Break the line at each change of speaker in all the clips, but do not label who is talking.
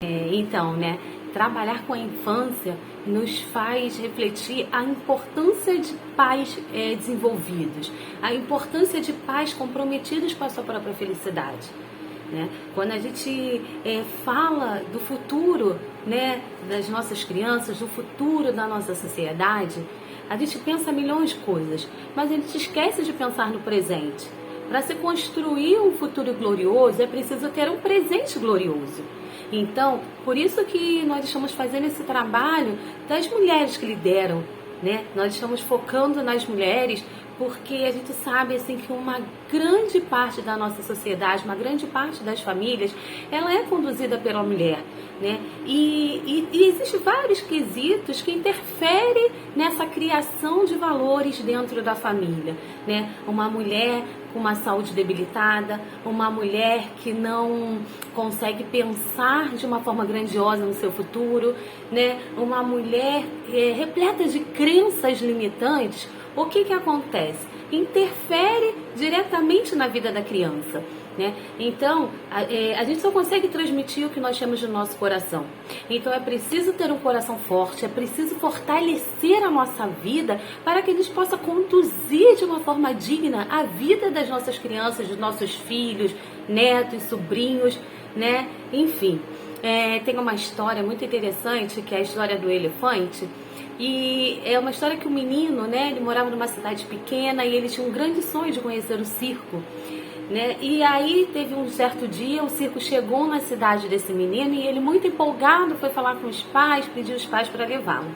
Então, né, trabalhar com a infância nos faz refletir a importância de pais desenvolvidos, a importância de pais comprometidos com a sua própria felicidade. Né? Quando a gente fala do futuro, né, das nossas crianças, do futuro da nossa sociedade, a gente pensa milhões de coisas, mas a gente esquece de pensar no presente. Para se construir um futuro glorioso, é preciso ter um presente glorioso. Então, por isso que nós estamos fazendo esse trabalho das mulheres que lideram, né? Nós estamos focando nas mulheres porque a gente sabe assim que uma grande parte da nossa sociedade, uma grande parte das famílias, ela é conduzida pela mulher, né? E existem vários quesitos que interferem nessa criação de valores dentro da família, né? Uma mulher com uma saúde debilitada, uma mulher que não consegue pensar de uma forma grandiosa no seu futuro, né? Uma mulher repleta de crenças limitantes. O que acontece? Interfere diretamente na vida da criança, né? Então, a gente só consegue transmitir o que nós temos no nosso coração. Então, é preciso ter um coração forte, é preciso fortalecer a nossa vida para que a gente possa conduzir de uma forma digna a vida das nossas crianças, dos nossos filhos, netos, sobrinhos, né? Enfim, tem uma história muito interessante, que é a história do elefante. E é uma história que o menino, né, ele morava numa cidade pequena e ele tinha um grande sonho de conhecer o circo, né? E aí teve um certo dia, o circo chegou na cidade desse menino e ele, muito empolgado, foi falar com os pais, pediu os pais para levá-lo.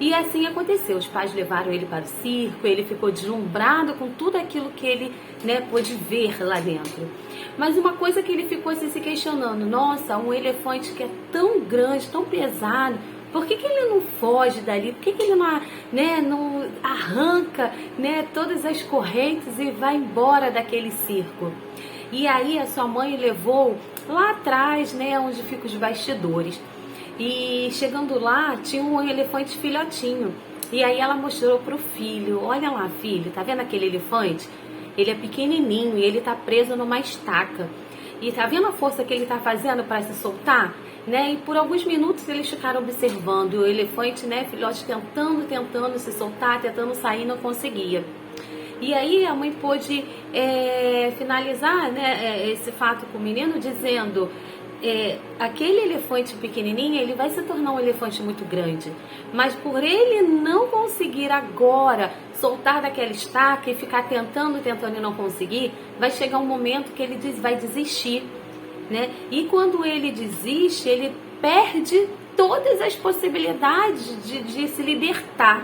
E assim aconteceu, os pais levaram ele para o circo, ele ficou deslumbrado com tudo aquilo que ele, né, pôde ver lá dentro. Mas uma coisa que ele ficou assim, se questionando: nossa, um elefante que é tão grande, tão pesado, por que ele não foge dali? Por que ele não, né, não arranca, né, todas as correntes e vai embora daquele circo? E aí a sua mãe levou lá atrás, né, onde ficam os bastidores. E chegando lá, tinha um elefante filhotinho. E aí ela mostrou pro filho: olha lá, filho, tá vendo aquele elefante? Ele é pequenininho e ele tá preso numa estaca. E tá vendo a força que ele tá fazendo para se soltar? Né? E por alguns minutos eles ficaram observando o elefante, né, filhote, tentando se soltar, tentando sair, não conseguia. E aí a mãe pôde finalizar, né, esse fato com o menino dizendo: aquele elefante pequenininho, ele vai se tornar um elefante muito grande, mas por ele não conseguir agora soltar daquela estaca e ficar tentando e não conseguir, vai chegar um momento que ele vai desistir, né? E quando ele desiste, ele perde todas as possibilidades de se libertar.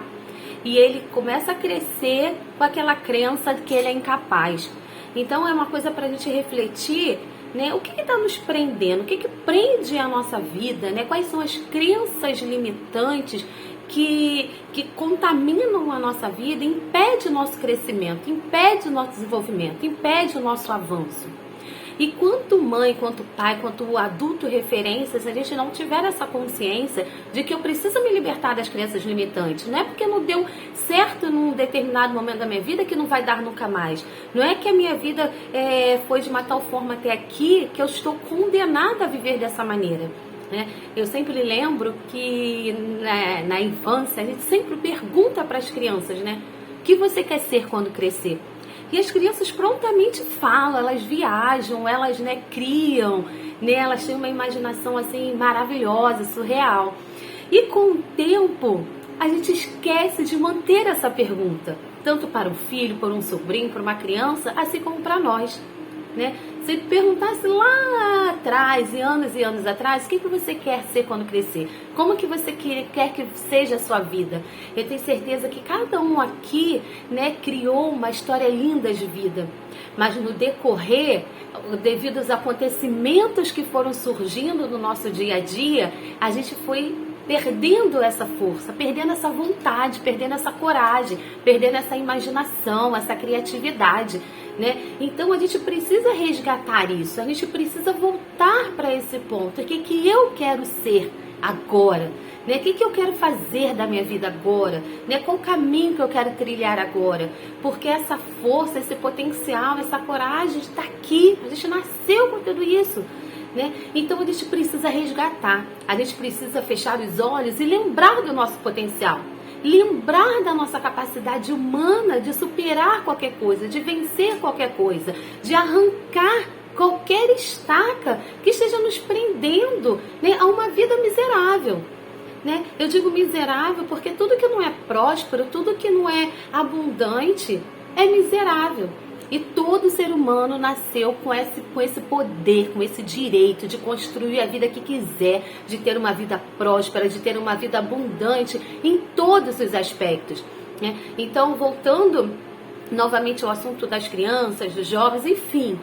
E ele começa a crescer com aquela crença de que ele é incapaz. Então é uma coisa para a gente refletir, né? O que está nos prendendo? O que prende a nossa vida? Né? Quais são as crenças limitantes que contaminam a nossa vida, impede o nosso crescimento, impede o nosso desenvolvimento, impede o nosso avanço? E quanto mãe, quanto pai, quanto adulto referência, se a gente não tiver essa consciência de que eu preciso me libertar das crenças limitantes, não é porque não deu certo num determinado momento da minha vida que não vai dar nunca mais. Não é que a minha vida foi de uma tal forma até aqui que eu estou condenada a viver dessa maneira. Né? Eu sempre lembro que na infância a gente sempre pergunta para as crianças, né, o que você quer ser quando crescer? E as crianças prontamente falam, elas viajam, elas, né, criam, né, elas têm uma imaginação assim maravilhosa, surreal. E com o tempo, a gente esquece de manter essa pergunta, tanto para um filho, para um sobrinho, para uma criança, assim como para nós. Né? Se perguntasse lá atrás, e anos atrás, o que você quer ser quando crescer? Como que você quer que seja a sua vida? Eu tenho certeza que cada um aqui, né, criou uma história linda de vida. Mas no decorrer, devido aos acontecimentos que foram surgindo no nosso dia a dia, a gente foi perdendo essa força, perdendo essa vontade, perdendo essa coragem, perdendo essa imaginação, essa criatividade, né? Então a gente precisa resgatar isso, a gente precisa voltar para esse ponto. O que eu quero ser agora? Né? O que eu quero fazer da minha vida agora? Né? Qual o caminho que eu quero trilhar agora? Porque essa força, esse potencial, essa coragem está aqui. A gente nasceu com tudo isso. né? Então a gente precisa resgatar, a gente precisa fechar os olhos e lembrar do nosso potencial. Lembrar da nossa capacidade humana de superar qualquer coisa, de vencer qualquer coisa, de arrancar qualquer estaca que esteja nos prendendo, né, a uma vida miserável. Né? Eu digo miserável porque tudo que não é próspero, tudo que não é abundante é miserável. E todo ser humano nasceu com esse poder, com esse direito de construir a vida que quiser, de ter uma vida próspera, de ter uma vida abundante em todos os aspectos. Né? Então, voltando novamente ao assunto das crianças, dos jovens, enfim.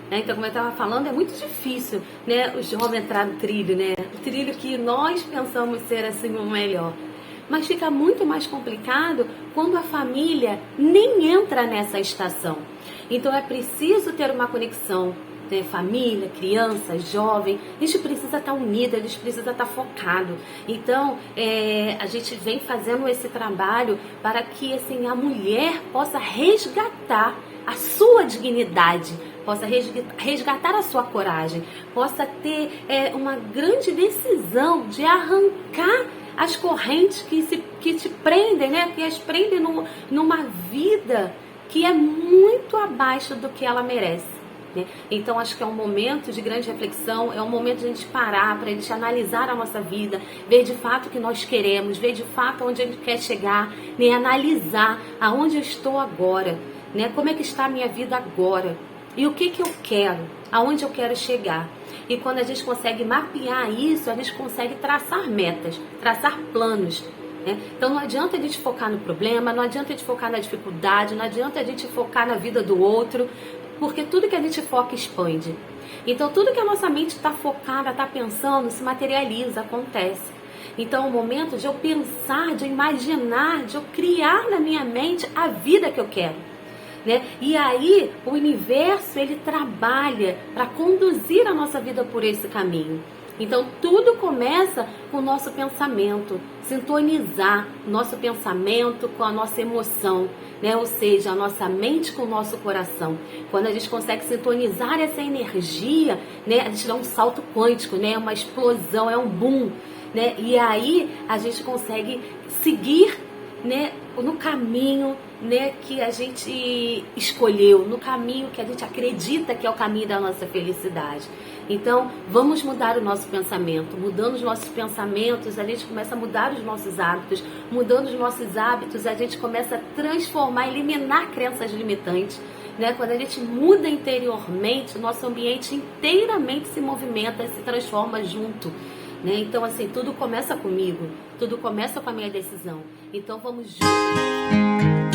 Então, como eu estava falando, é muito difícil, né, o jovem entrar no trilho, né? O trilho que nós pensamos ser assim o melhor. Mas fica muito mais complicado quando a família nem entra nessa estação. Então é preciso ter uma conexão, né? Família, criança, jovem, a gente precisa estar unido, a gente precisa estar focado. Então a gente vem fazendo esse trabalho para que assim, a mulher possa resgatar a sua dignidade, possa resgatar a sua coragem, possa ter uma grande decisão de arrancar as correntes que te prendem, né? Que as prendem numa vida que é muito abaixo do que ela merece. Né? Então acho que é um momento de grande reflexão, é um momento de a gente parar, para a gente analisar a nossa vida, ver de fato o que nós queremos, ver de fato onde a gente quer chegar, né? Analisar aonde eu estou agora, né? Como é que está a minha vida agora e o que eu quero, aonde eu quero chegar. E quando a gente consegue mapear isso, a gente consegue traçar metas, traçar planos. Né? Então não adianta a gente focar no problema, não adianta a gente focar na dificuldade, não adianta a gente focar na vida do outro, porque tudo que a gente foca expande. Então tudo que a nossa mente está focada, está pensando, se materializa, acontece. Então é o momento de eu pensar, de eu imaginar, de eu criar na minha mente a vida que eu quero. Né? E aí o universo ele trabalha para conduzir a nossa vida por esse caminho. Então tudo começa com o nosso pensamento, sintonizar nosso pensamento com a nossa emoção, né? Ou seja, a nossa mente com o nosso coração. Quando a gente consegue sintonizar essa energia, né? A gente dá um salto quântico, né? Uma explosão, é um boom, né? E aí a gente consegue seguir, né, no caminho, né, que a gente escolheu, no caminho que a gente acredita que é o caminho da nossa felicidade. Então, vamos mudar o nosso pensamento. Mudando os nossos pensamentos, a gente começa a mudar os nossos hábitos. Mudando os nossos hábitos, a gente começa a transformar, eliminar crenças limitantes. Né? Quando a gente muda interiormente, o nosso ambiente inteiramente se movimenta, se transforma junto. Né? Então, assim, tudo começa comigo, tudo começa com a minha decisão. Então, vamos juntos.